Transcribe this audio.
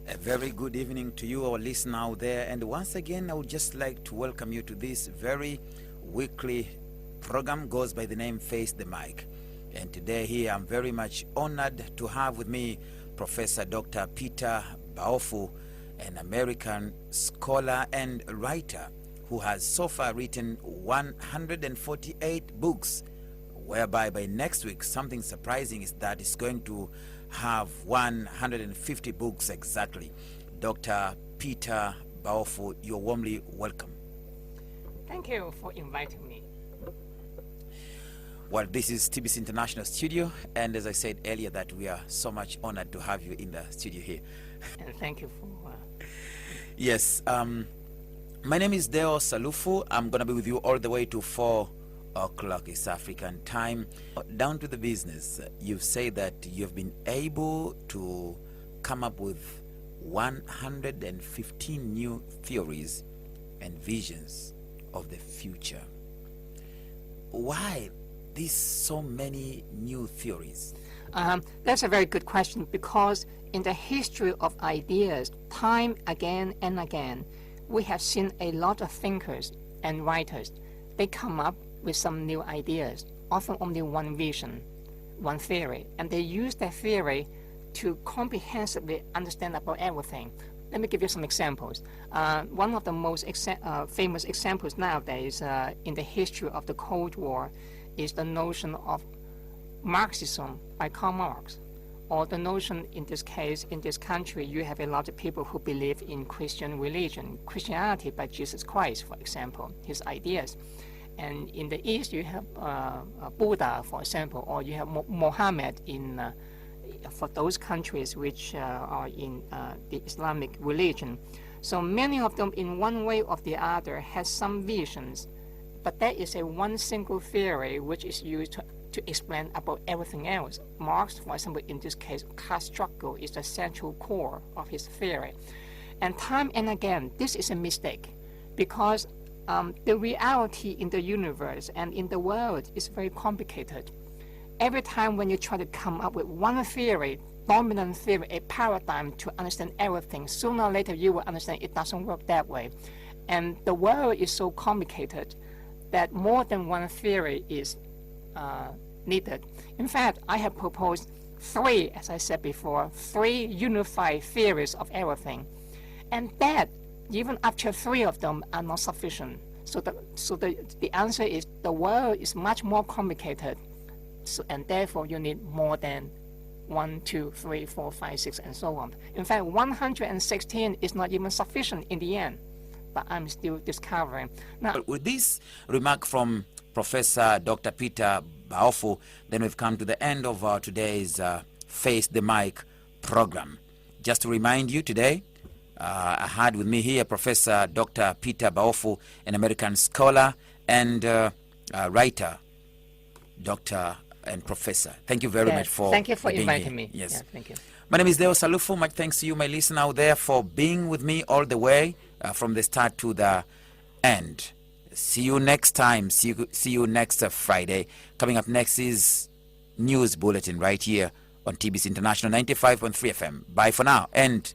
A very good evening to you, our listener out there. And once again, I would just like to welcome you to this very weekly program, goes by the name Face the Mic. And today here, I'm very much honored to have with me Professor Dr. Peter Baofu, an American scholar and writer who has so far written 148 books, whereby by next week, something surprising is that it's going to have 150 books exactly. Dr. Peter Baofu, you're warmly welcome. Thank you for inviting me. Well, this is TBC International Studio, and as I said earlier, that we are so much honored to have you in the studio here. And thank you for... Yes, my name is Dar Es Salaam. I'm going to be with you all the way to 4 o'clock East African time. Down to the business, you've said that you've been able to come up with 115 new theories and visions of the future. Why these so many new theories? That's a very good question, because in the history of ideas, time again and again, we have seen a lot of thinkers and writers. They come up with some new ideas, often only one vision, one theory, and they use that theory to comprehensively understand about everything. Let me give you some examples. One of the most famous examples nowadays in the history of the Cold War is the notion of Marxism by Karl Marx, or the notion, in this case, in this country, you have a lot of people who believe in Christian religion, Christianity by Jesus Christ, for example, his ideas. And in the East, you have Buddha, for example, or you have Muhammad for those countries which are in the Islamic religion. So many of them, in one way or the other, has some visions, but that is a one single theory which is used to explain about everything else. Marx, for example, in this case, class struggle is the central core of his theory. And time and again, this is a mistake, because the reality in the universe and in the world is very complicated. Every time when you try to come up with one theory, dominant theory, a paradigm to understand everything, sooner or later you will understand it doesn't work that way. And the world is so complicated that more than one theory is needed. In fact, I have proposed 3, as I said before, 3 unified theories of everything. And that, even after 3 of them, are not sufficient. So the answer is the world is much more complicated, and therefore you need more than 1, 2, 3, 4, 5, 6, and so on. In fact, 116 is not even sufficient in the end, but I'm still discovering. Now, with this remark from Professor Dr. Peter Baofu, then we've come to the end of today's Face the Mic program. Just to remind you today, I had with me here Professor Dr. Peter Baofu, an American scholar and writer, doctor and professor. Thank you very much for thank you for being inviting here. me. Yes. Yeah, thank you. My name is Dar Es Salaam. Much thanks to you, my listener out there, for being with me all the way from the start to the end. See you next time. See you next Friday. Coming up next is News Bulletin right here on TBC International 95.3 FM. Bye for now, and